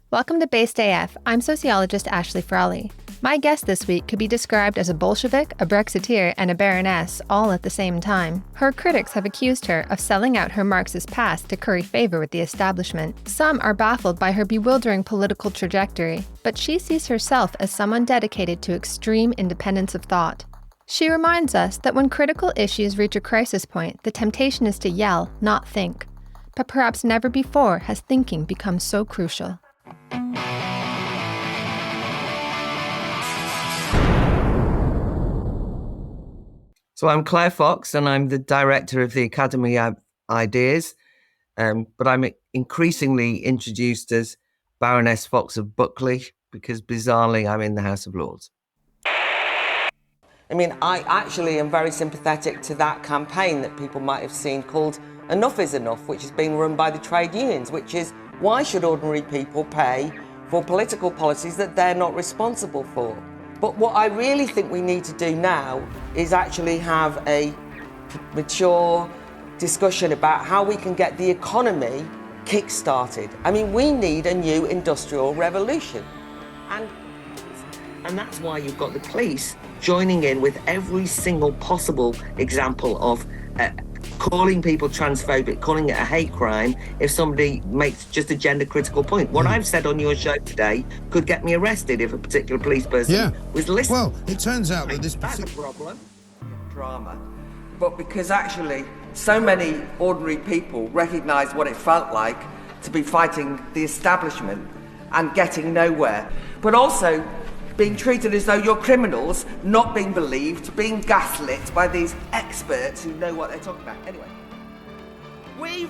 Welcome to BasedAF. I'm sociologist Ashley Frawley. My guest this week could be described as a Bolshevik, a Brexiteer, and a Baroness, all at the same time. Her critics have accused her of selling out her Marxist past to curry favor with the establishment. Some are baffled by her bewildering political trajectory, but she sees herself as someone dedicated to extreme independence of thought. She reminds us that when critical issues reach a crisis point, the temptation is to yell, not think. But perhaps never before has thinking become so crucial. So I'm Claire Fox, and I'm the director of the Academy of Ideas, but I'm increasingly introduced as Baroness Fox of Buckley because, bizarrely, I'm in the House of Lords. I mean, I actually am very sympathetic to that campaign that people might have seen called Enough is Enough, which is being run by the trade unions, which is why should ordinary people pay for political policies that they're not responsible for? But what I really think we need to do now is actually have a mature discussion about how we can get the economy kick-started. I mean, we need a new industrial revolution. And that's why you've got the police joining in with every single possible example of calling people transphobic, calling it a hate crime if somebody makes just a gender critical point. What I've said on your show today could get me arrested if a particular police person was listening. Well, it turns out that that's a problem. Drama. But because actually so many ordinary people recognise what it felt like to be fighting the establishment and getting nowhere. But also being treated as though you're criminals, not being believed, being gaslit by these experts who know what they're talking about. Anyway. We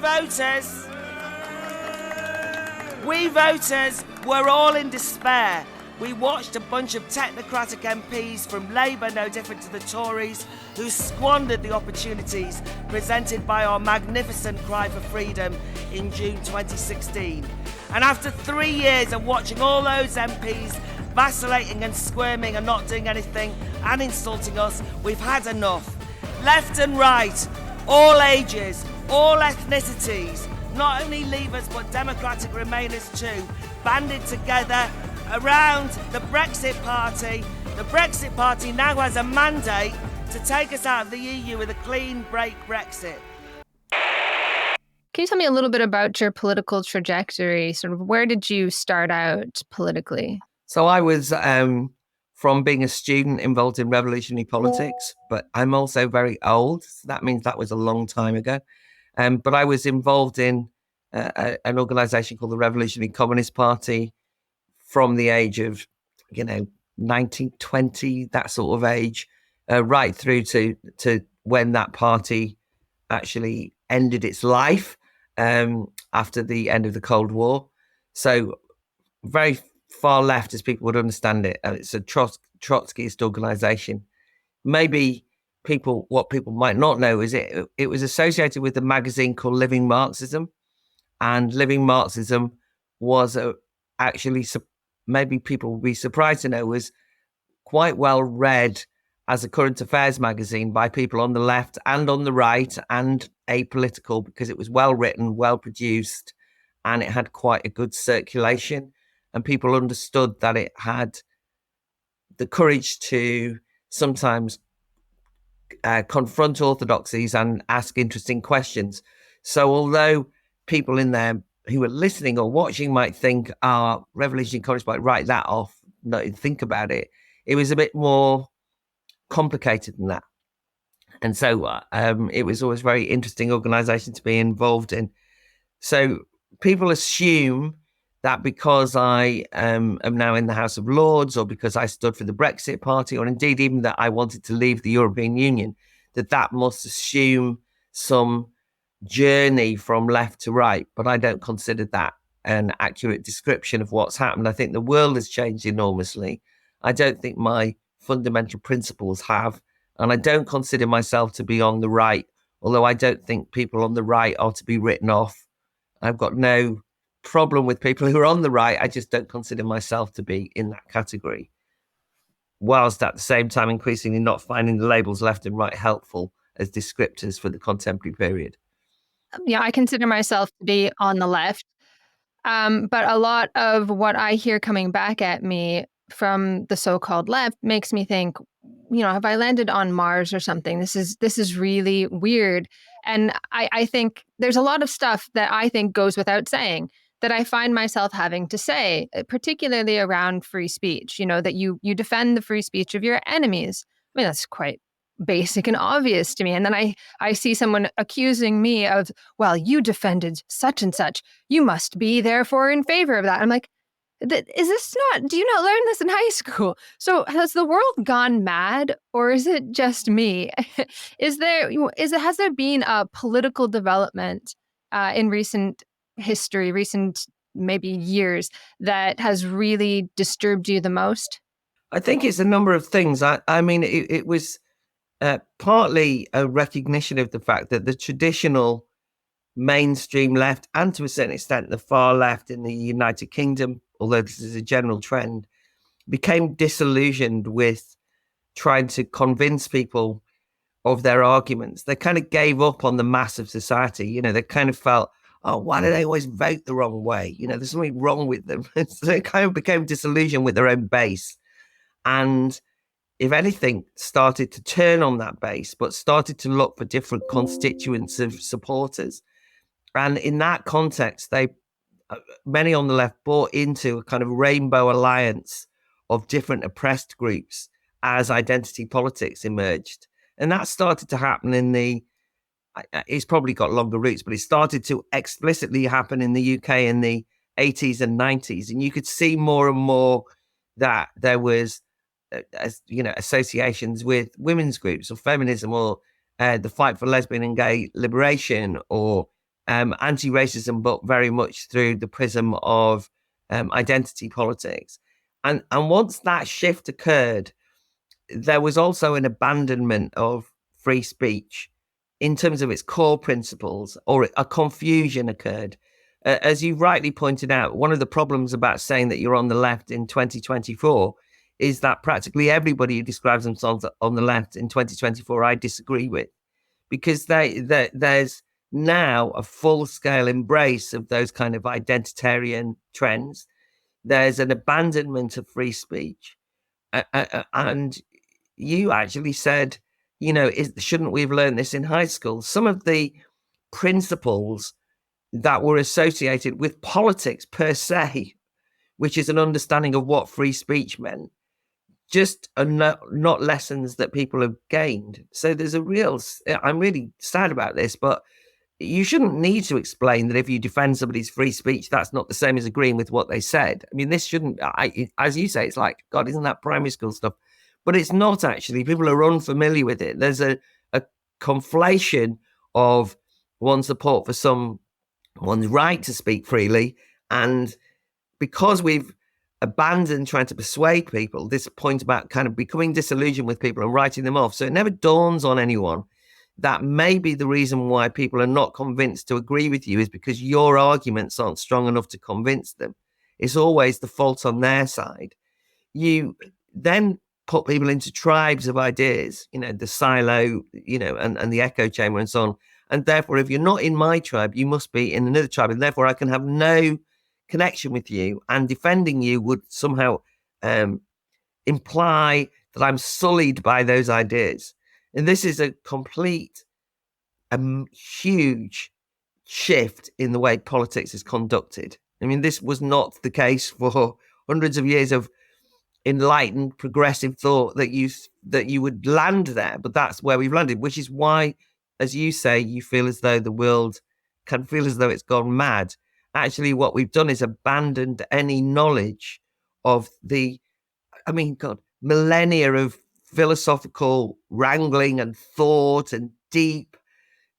voters were all in despair. We watched a bunch of technocratic MPs from Labour, no different to the Tories, who squandered the opportunities presented by our magnificent cry for freedom in June 2016. And after 3 years of watching all those MPs vacillating and squirming and not doing anything and insulting us, we've had enough. Left and right, all ages, all ethnicities, not only Leavers but Democratic Remainers too, banded together around the Brexit Party. The Brexit Party now has a mandate to take us out of the EU with a clean break Brexit. Can you tell me a little bit about your political trajectory? Sort of where did you start out politically? So I was from being a student involved in revolutionary politics, but I'm also very old. So that means that was a long time ago. But I was involved in an organisation called the Revolutionary Communist Party from the age of, 19, 20, that sort of age, right through to when that party actually ended its life after the end of the Cold War. So very far left, as people would understand it. It's a Trotskyist organisation. Maybe what people might not know is it was associated with a magazine called Living Marxism, and Living Marxism was actually, maybe people will be surprised to know, was quite well read as a current affairs magazine by people on the left and on the right and apolitical, because it was well written, well produced, and it had quite a good circulation. And people understood that it had the courage to sometimes confront orthodoxies and ask interesting questions. So although people in there who were listening or watching might think, Revolutionary Communists might write that off, not think about it, it was a bit more complicated than that. And so it was always a very interesting organisation to be involved in. So people assume that because I am now in the House of Lords, or because I stood for the Brexit Party, or indeed even that I wanted to leave the European Union, that must assume some journey from left to right. But I don't consider that an accurate description of what's happened. I think the world has changed enormously. I don't think my fundamental principles have, and I don't consider myself to be on the right, although I don't think people on the right are to be written off. I've got no problem with people who are on the right. I just don't consider myself to be in that category, whilst at the same time increasingly not finding the labels left and right helpful as descriptors for the contemporary period. Yeah, I consider myself to be on the left. But a lot of what I hear coming back at me from the so-called left makes me think, have I landed on Mars or something? This is really weird. And I think there's a lot of stuff that I think goes without saying that I find myself having to say, particularly around free speech, that you defend the free speech of your enemies. I mean, that's quite basic and obvious to me. And then I see someone accusing me of, well, you defended such and such. You must be therefore in favor of that. I'm like, is this not, do you not learn this in high school? So has the world gone mad, or is it just me? Has there been a political development in recent history, recent maybe years, that has really disturbed you the most? I think it's a number of things. I mean, it was partly a recognition of the fact that the traditional mainstream left, and to a certain extent the far left in the United Kingdom, although this is a general trend, became disillusioned with trying to convince people of their arguments. They kind of gave up on the mass of society. They kind of felt, oh, why do they always vote the wrong way? There's something wrong with them. So they kind of became disillusioned with their own base. And if anything, started to turn on that base, but started to look for different constituents of supporters. And in that context, many on the left bought into a kind of rainbow alliance of different oppressed groups as identity politics emerged. And that started to happen it's probably got longer roots, but it started to explicitly happen in the UK in the 80s and 90s. And you could see more and more that there was, associations with women's groups or feminism, or the fight for lesbian and gay liberation, or anti-racism, but very much through the prism of identity politics. And once that shift occurred, there was also an abandonment of free speech in terms of its core principles, or a confusion occurred. As you rightly pointed out, one of the problems about saying that you're on the left in 2024 is that practically everybody who describes themselves on the left in 2024, I disagree with, because there's now a full-scale embrace of those kind of identitarian trends. There's an abandonment of free speech. And you actually said, shouldn't we have learned this in high school? Some of the principles that were associated with politics per se, which is an understanding of what free speech meant, just are not lessons that people have gained. So there's I'm really sad about this, but you shouldn't need to explain that if you defend somebody's free speech, that's not the same as agreeing with what they said. I mean, this shouldn't, as you say, it's like, God, isn't that primary school stuff? But it's not actually. People are unfamiliar with it. There's a conflation of one's support for someone's right to speak freely. And because we've abandoned trying to persuade people, this point about kind of becoming disillusioned with people and writing them off. So it never dawns on anyone that maybe the reason why people are not convinced to agree with you is because your arguments aren't strong enough to convince them. It's always the fault on their side. You then put people into tribes of ideas, the silo, and the echo chamber and so on. And therefore, if you're not in my tribe, you must be in another tribe. And therefore, I can have no connection with you, and defending you would somehow imply that I'm sullied by those ideas. And this is a complete, huge shift in the way politics is conducted. I mean, this was not the case for hundreds of years of enlightened, progressive thought that you would land there, but that's where we've landed, which is why, as you say, you feel as though the world can feel as though it's gone mad. Actually, what we've done is abandoned any knowledge of millennia of philosophical wrangling and thought and deep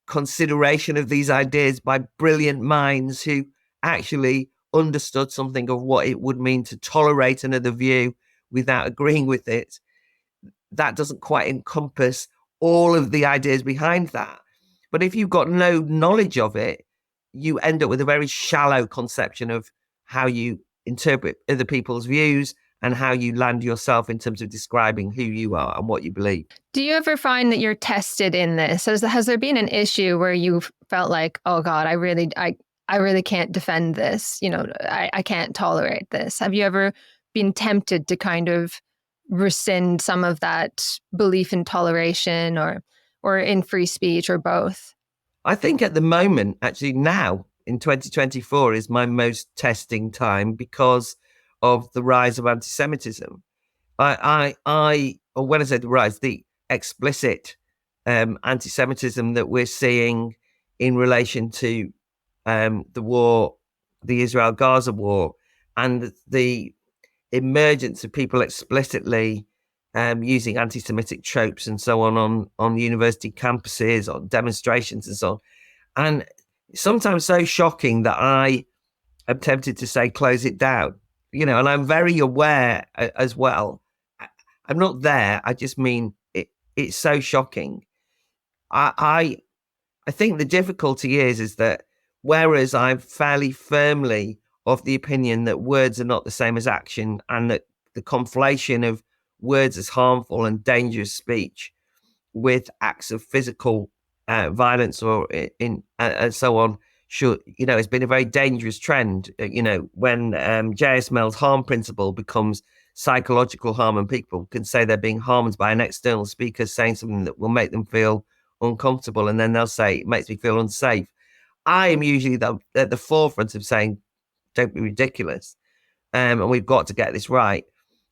consideration of these ideas by brilliant minds who actually understood something of what it would mean to tolerate another view without agreeing with it. That doesn't quite encompass all of the ideas behind that. But if you've got no knowledge of it, you end up with a very shallow conception of how you interpret other people's views and how you land yourself in terms of describing who you are and what you believe. Do you ever find that you're tested in this? Has there been an issue where you've felt like, oh God, I really can't defend this. I can't tolerate this. Have you ever been tempted to kind of rescind some of that belief in toleration or in free speech or both? I think at the moment, actually now in 2024 is my most testing time because of the rise of anti-Semitism. Or when I say the rise, the explicit anti-Semitism that we're seeing in relation to the war, the Israel-Gaza war, and the emergence of people explicitly using anti-Semitic tropes and so on university campuses, on demonstrations and so on. And sometimes so shocking that I am tempted to say, close it down, and I'm very aware as well. I'm not there. I just mean it's so shocking. I think the difficulty is that whereas I'm fairly firmly of the opinion that words are not the same as action, and that the conflation of words as harmful and dangerous speech with acts of physical violence or in and so on should, it's been a very dangerous trend. When JSML's harm principle becomes psychological harm, and people can say they're being harmed by an external speaker saying something that will make them feel uncomfortable, and then they'll say it makes me feel unsafe. I am usually at the forefront of saying, don't be ridiculous, and we've got to get this right.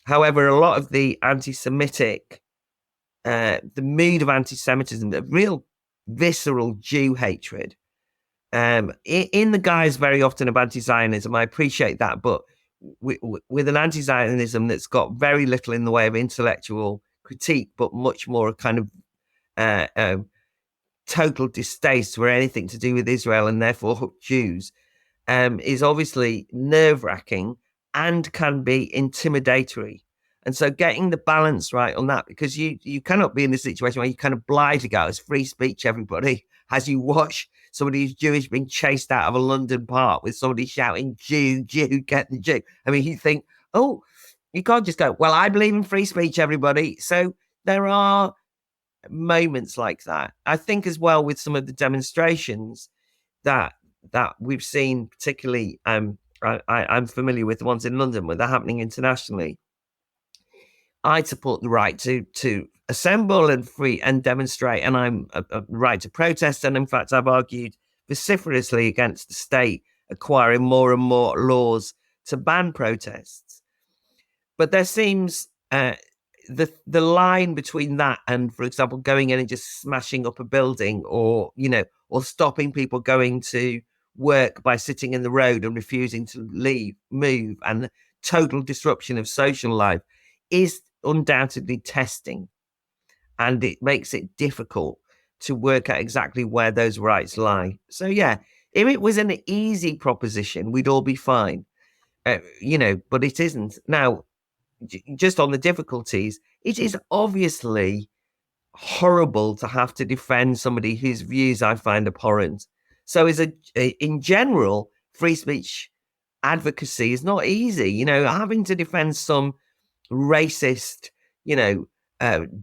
However, a lot of the anti-Semitic, the mood of anti-Semitism, the real visceral Jew hatred, in the guise very often of anti-Zionism, I appreciate that, but with an anti-Zionism that's got very little in the way of intellectual critique, but much more a kind of total distaste for anything to do with Israel and therefore Jews, is obviously nerve-wracking and can be intimidatory. And so getting the balance right on that, because you cannot be in the situation where you kind of blithely go, it's free speech, everybody, as you watch somebody who's Jewish being chased out of a London park with somebody shouting, Jew, Jew, get the Jew. I mean, you think, oh, you can't just go, well, I believe in free speech, everybody. So there are moments like that. I think as well with some of the demonstrations that we've seen, particularly I'm familiar with the ones in London where they're happening internationally. I support the right to assemble and free and demonstrate, and I'm a right to protest. And in fact, I've argued vociferously against the state acquiring more and more laws to ban protests. But there seems the line between that and, for example, going in and just smashing up a building, or stopping people going to work by sitting in the road and refusing to move, and total disruption of social life is undoubtedly testing, and it makes it difficult to work out exactly where those rights lie. So yeah, if it was an easy proposition, we'd all be fine, but it isn't. Now, just on the difficulties, it is obviously horrible to have to defend somebody whose views I find abhorrent. So in general, free speech advocacy is not easy. Having to defend some racist,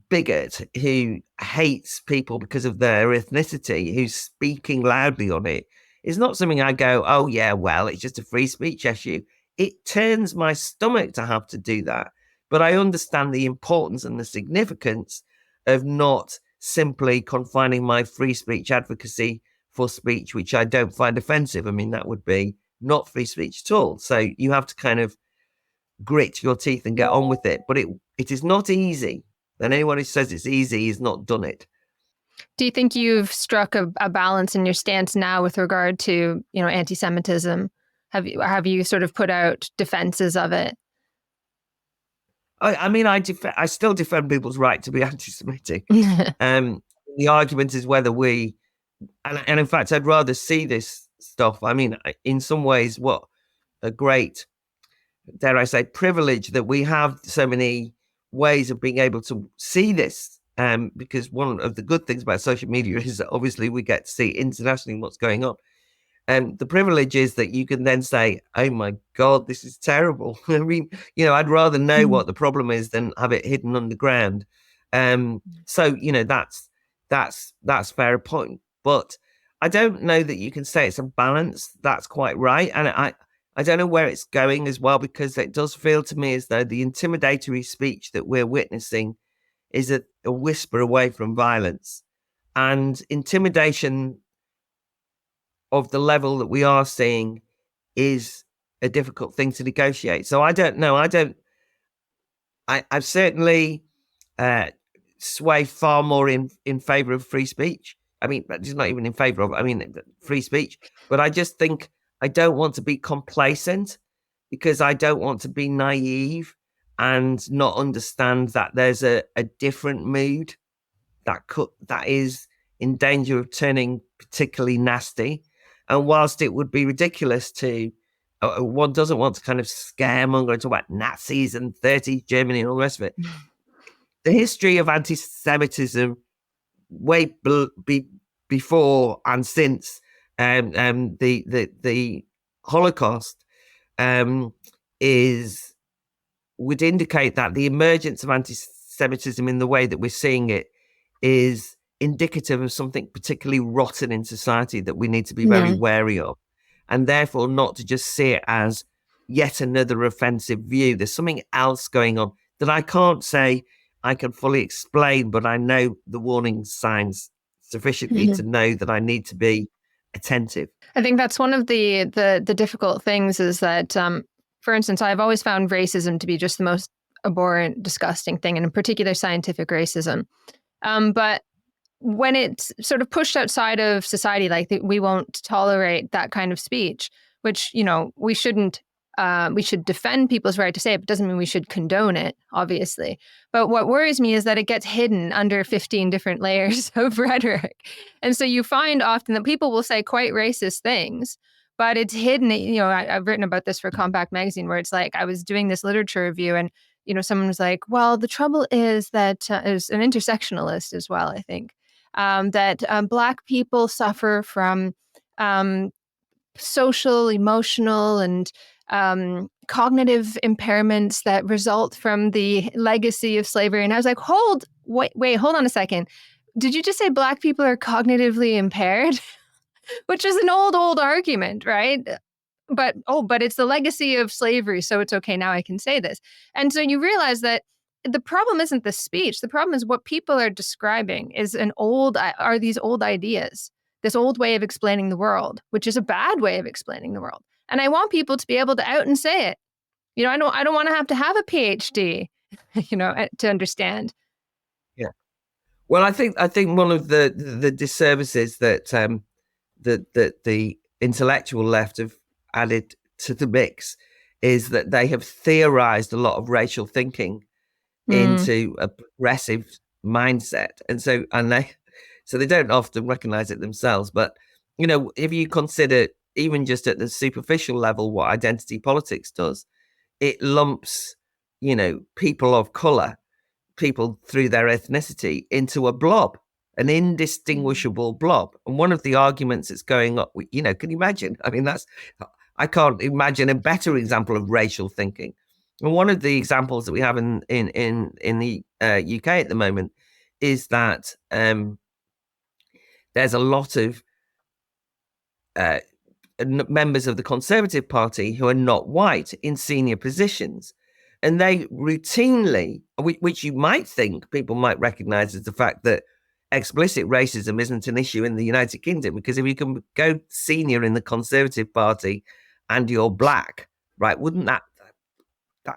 bigot who hates people because of their ethnicity, who's speaking loudly on it, is not something I go, oh yeah, well, it's just a free speech issue. It turns my stomach to have to do that. But I understand the importance and the significance of not simply confining my free speech advocacy for speech which I don't find offensive. I mean, that would be not free speech at all. So you have to kind of grit your teeth and get on with it. But it is not easy. And anyone who says it's easy has not done it. Do you think you've struck a balance in your stance now with regard to, anti-Semitism? Have you sort of put out defenses of it? I still defend people's right to be anti-Semitic. The argument is whether we, and in fact, I'd rather see this stuff. I mean, in some ways, what a great, dare I say, privilege that we have so many ways of being able to see this. Because one of the good things about social media is that obviously we get to see internationally what's going on. The privilege is that you can then say, oh my God, this is terrible. I mean, I'd rather know what the problem is than have it hidden underground. So, that's fair point. But I don't know that you can say it's a balance. That's quite right. And I don't know where it's going as well, because it does feel to me as though the intimidatory speech that we're witnessing is a whisper away from violence. And intimidation of the level that we are seeing is a difficult thing to negotiate. So I don't know. I've certainly sway far more in favor of free speech. I mean, it's not even in favor of, I mean, free speech. But I just think I don't want to be complacent, because I don't want to be naive and not understand that there's a different mood that is in danger of turning particularly nasty. And whilst it would be ridiculous to, one doesn't want to kind of scaremonger and talk about Nazis and 30s Germany and all the rest of it. The history of anti-Semitism way before and since the Holocaust would indicate that the emergence of anti-Semitism in the way that we're seeing it is indicative of something particularly rotten in society that we need to be very wary of, and therefore not to just see it as yet another offensive view. There's something else going on that I can't say I can fully explain, but I know the warning signs sufficiently to know that I need to be attentive. I think that's one of the difficult things is that, for instance, I've always found racism to be just the most abhorrent, disgusting thing, and in particular scientific racism. But when it's sort of pushed outside of society, like we won't tolerate that kind of speech, which, you know, we shouldn't. We should defend people's right to say it, but doesn't mean we should condone it, obviously. But what worries me is that it gets hidden under 15 different layers of rhetoric. And so you find often that people will say quite racist things, but it's hidden. You know, I've written about this for Compact Magazine, where it's like I was doing this literature review and, you know, someone was like, well, the trouble is that is an intersectionalist as well, I think, that Black people suffer from social, emotional, and cognitive impairments that result from the legacy of slavery. And I was like, wait, hold on a second. Did you just say Black people are cognitively impaired? Which is an old argument, right? But it's the legacy of slavery, so it's okay, now I can say this. And so you realize that the problem isn't the speech. The problem is what people are describing are these old ideas, this old way of explaining the world, which is a bad way of explaining the world. And I want people to be able to out and say it. You know, I don't want to have a PhD, you know, to understand. Yeah. Well, I think one of the disservices that the intellectual left have added to the mix is that they have theorized a lot of racial thinking into a progressive mindset, and they don't often recognize it themselves. But you know, if you consider even just at the superficial level what identity politics does, it lumps, you know, people of color, people through their ethnicity, into a blob, an indistinguishable blob. And one of the arguments that's going up, you know, can you imagine? I mean, I can't imagine a better example of racial thinking. And one of the examples that we have in the UK at the moment is that there's a lot of members of the Conservative Party who are not white in senior positions. And they routinely, which you might think people might recognize as the fact that explicit racism isn't an issue in the United Kingdom, because if you can go senior in the Conservative Party and you're Black, right, wouldn't that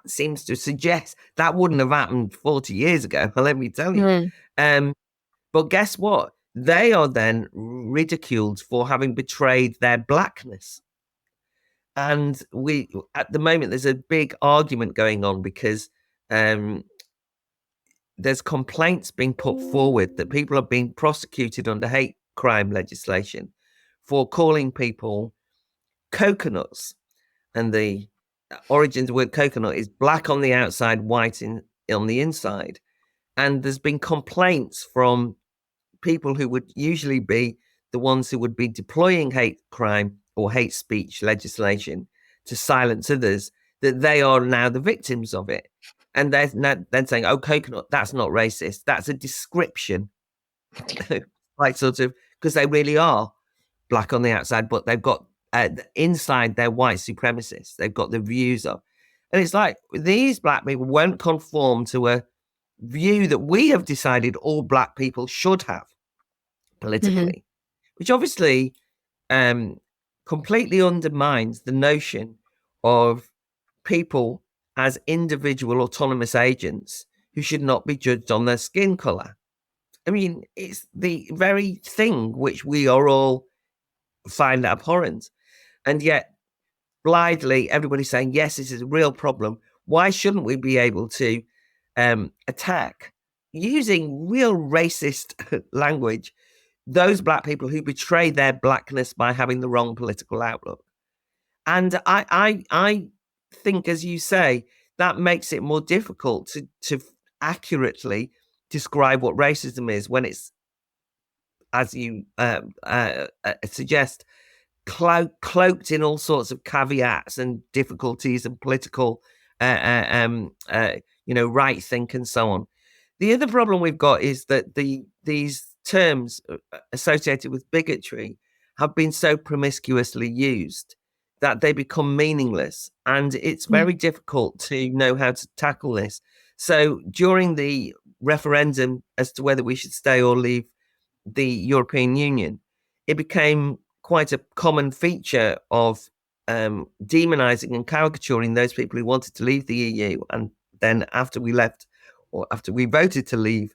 seems to suggest that wouldn't have happened 40 years ago, let me tell you. But guess what? They are then ridiculed for having betrayed their Blackness. And at the moment, there's a big argument going on because there's complaints being put forward that people are being prosecuted under hate crime legislation for calling people coconuts. And the origin of the word coconut is black on the outside, white on the inside. And there's been complaints from people who would usually be the ones who would be deploying hate crime or hate speech legislation to silence others, that they are now the victims of it. And they're then saying, oh, coconut, that's not racist. That's a description. Like, sort of, because they really are. black on the outside, but they've got inside they're white supremacists. They've got the views of, and it's like these black people won't conform to a view that we have decided all black people should have politically, which obviously completely undermines the notion of people as individual autonomous agents who should not be judged on their skin color. I mean, it's the very thing which we are all find abhorrent. And yet, blithely, everybody's saying, yes, this is a real problem. Why shouldn't we be able to attack, using real racist language, those black people who betray their blackness by having the wrong political outlook? And I think, as you say, that makes it more difficult to accurately describe what racism is when it's, as you suggest, cloaked in all sorts of caveats and difficulties and political, right think and so on. The other problem we've got is that these terms associated with bigotry have been so promiscuously used that they become meaningless, and it's very difficult to know how to tackle this. So during the referendum as to whether we should stay or leave the European Union, it became quite a common feature of demonizing and caricaturing those people who wanted to leave the EU. And then after we left, or after we voted to leave,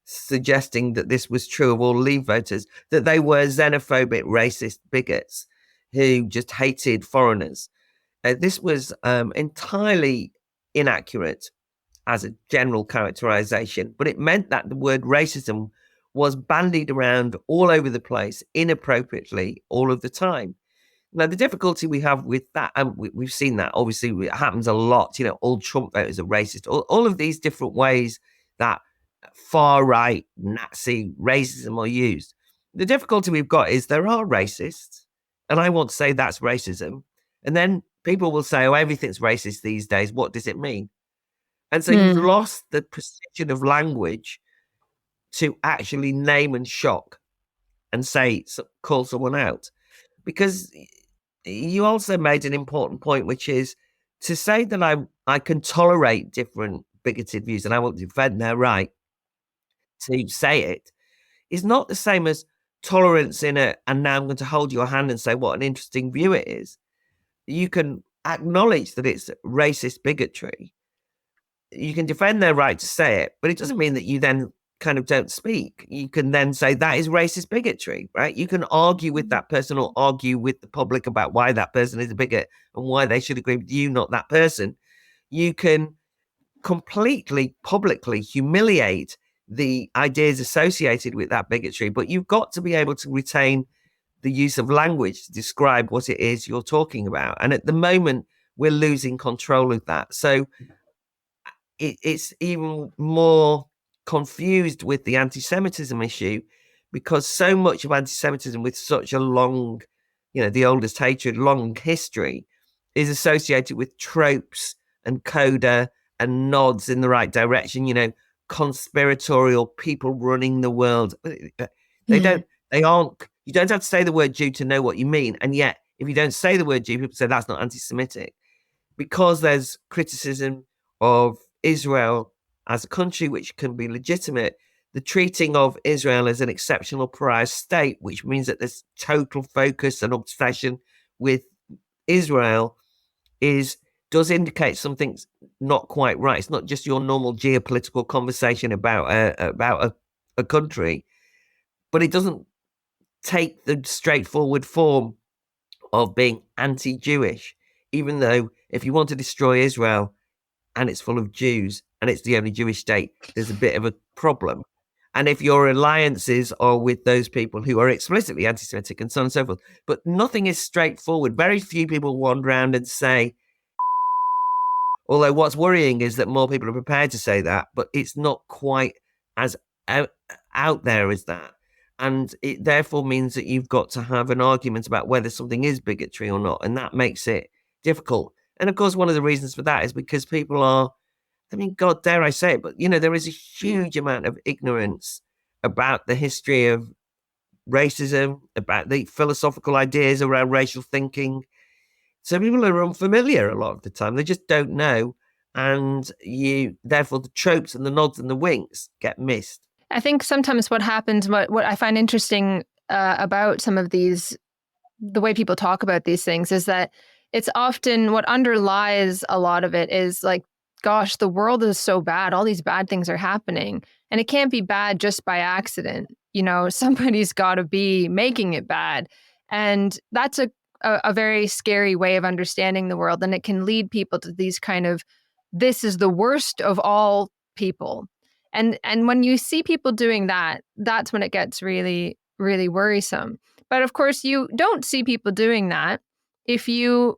suggesting that this was true of all Leave voters, that they were xenophobic, racist bigots who just hated foreigners. This was entirely inaccurate as a general characterization, but it meant that the word racism was bandied around all over the place inappropriately all of the time. Now, the difficulty we have with that, and we've seen that, obviously, it happens a lot. All Trump voters are racist. All of these different ways that far-right Nazi racism are used. The difficulty we've got is there are racists, and I want to say that's racism. And then people will say, oh, everything's racist these days. What does it mean? And so you've lost the precision of language to actually name and shock and say, call someone out. Because you also made an important point, which is to say that I can tolerate different bigoted views and I won't defend their right to say it is not the same as tolerance in it. And now I'm going to hold your hand and say what an interesting view it is. You can acknowledge that it's racist bigotry. You can defend their right to say it, but it doesn't mean that you then kind of don't speak. You can then say that is racist bigotry, right? You can argue with that person or argue with the public about why that person is a bigot and why they should agree with you, not that person. You can completely publicly humiliate the ideas associated with that bigotry, but you've got to be able to retain the use of language to describe what it is you're talking about. And at the moment, we're losing control of that. So it's even more confused with the anti-Semitism issue, because so much of anti-Semitism with such a long, the oldest hatred, long history, is associated with tropes and coda and nods in the right direction, conspiratorial people running the world. You don't have to say the word Jew to know what you mean. And yet, if you don't say the word Jew, people say that's not anti-Semitic, because there's criticism of Israel as a country, which can be legitimate. The treating of Israel as an exceptional pariah state, which means that there's total focus and obsession with Israel, does indicate something's not quite right. It's not just your normal geopolitical conversation about a country, but it doesn't take the straightforward form of being anti-Jewish, even though if you want to destroy Israel and it's full of Jews and it's the only Jewish state, there's a bit of a problem. And if your alliances are with those people who are explicitly anti-Semitic and so on and so forth, but nothing is straightforward. Very few people wander around and say, although what's worrying is that more people are prepared to say that, but it's not quite as out there as that. And it therefore means that you've got to have an argument about whether something is bigotry or not. And that makes it difficult. And of course, one of the reasons for that is because people are, God, dare I say it, but, there is a huge amount of ignorance about the history of racism, about the philosophical ideas around racial thinking. So people are unfamiliar a lot of the time. They just don't know. And therefore the tropes and the nods and the winks get missed. I think sometimes what happens, what I find interesting about some of these, the way people talk about these things, is that it's often what underlies a lot of it is like, gosh, the world is so bad. All these bad things are happening. And it can't be bad just by accident. Somebody's got to be making it bad. And that's a very scary way of understanding the world. And it can lead people to these kind of, this is the worst of all people. And when you see people doing that, that's when it gets really, really worrisome. But of course, you don't see people doing that if you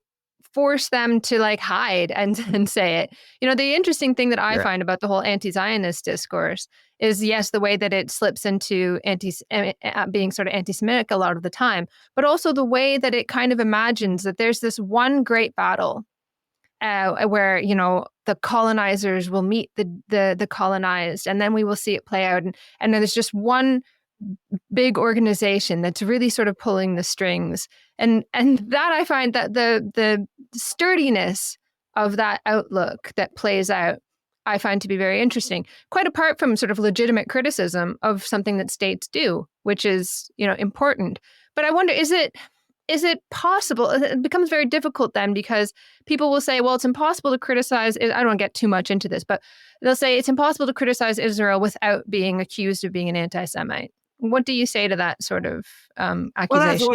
force them to hide and say it. The interesting thing that I find about the whole anti-Zionist discourse is, yes, the way that it slips into being sort of anti-Semitic a lot of the time, but also the way that it kind of imagines that there's this one great battle where the colonizers will meet the colonized, and then we will see it play out, and then there's just one big organization that's really sort of pulling the strings, and that I find that the sturdiness of that outlook that plays out, I find to be very interesting, quite apart from sort of legitimate criticism of something that states do, which is important. But I wonder, is it possible? It becomes very difficult then, because people will say, well, it's impossible to criticize. I don't want to get too much into this, but they'll say it's impossible to criticize Israel without being accused of being an anti-Semite. What do you say to that sort of accusation?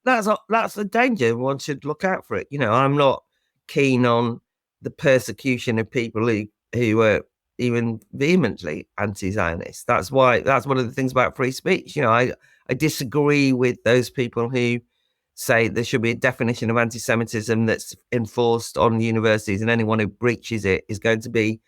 Well, that's a danger. One should look out for it. I'm not keen on the persecution of people who are even vehemently anti-Zionist. That's one of the things about free speech. I disagree with those people who say there should be a definition of anti-Semitism that's enforced on universities, and anyone who breaches it is going to be,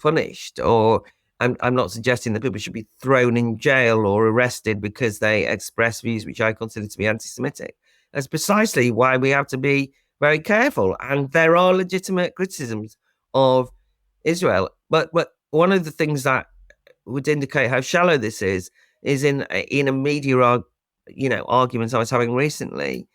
punished. Or I'm not suggesting that people should be thrown in jail or arrested because they express views which I consider to be anti-Semitic. That's precisely why we have to be very careful. And there are legitimate criticisms of Israel. But one of the things that would indicate how shallow this is in a media arguments I was having recently,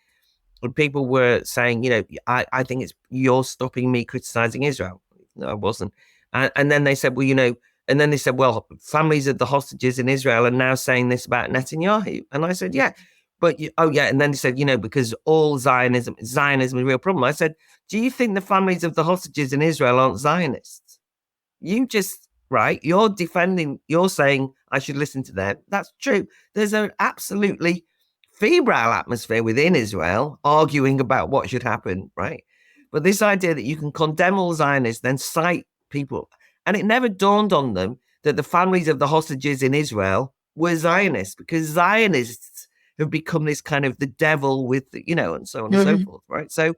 when people were saying, I think you're stopping me criticizing Israel. No, I wasn't. And then they said, well, families of the hostages in Israel are now saying this about Netanyahu. And I said, yeah, but and then they said, because all Zionism is a real problem. I said, do you think the families of the hostages in Israel aren't Zionists? You're saying I should listen to them. That's true. There's an absolutely febrile atmosphere within Israel arguing about what should happen, right? But this idea that you can condemn all Zionists, then cite people, and it never dawned on them that the families of the hostages in Israel were Zionists, because Zionists have become this kind of the devil with, and so on and so forth, right? So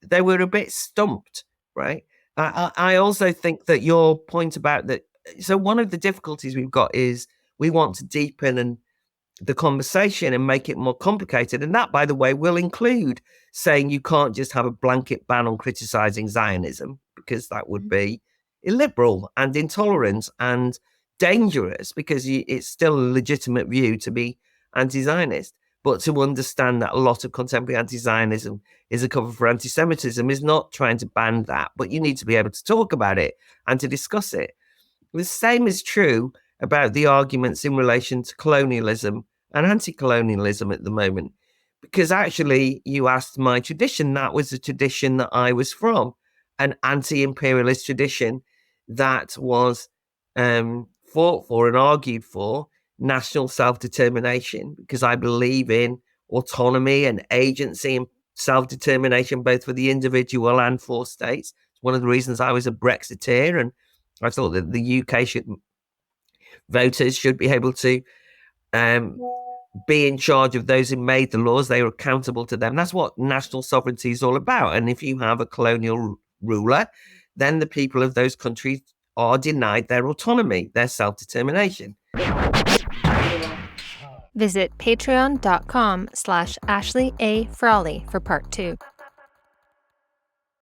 they were a bit stumped, right? I also think that your point about that. So one of the difficulties we've got is we want to deepen the conversation and make it more complicated. And that, by the way, will include saying you can't just have a blanket ban on criticizing Zionism, because that would be illiberal and intolerant and dangerous, because it's still a legitimate view to be anti-Zionist. But to understand that a lot of contemporary anti-Zionism is a cover for anti-Semitism is not trying to ban that, but you need to be able to talk about it and to discuss it. The same is true about the arguments in relation to colonialism and anti-colonialism at the moment, because actually you asked my tradition. That was the tradition that I was from, an anti-imperialist tradition that was fought for and argued for national self-determination, because I believe in autonomy and agency and self-determination, both for the individual and for states. It's one of the reasons I was a Brexiteer, and I thought that the UK voters should be able to be in charge of those who made the laws. They were accountable to them. That's what national sovereignty is all about. And if you have a colonial ruler, then the people of those countries are denied their autonomy, their self-determination. Visit patreon.com/Ashley A. Frawley for part 2.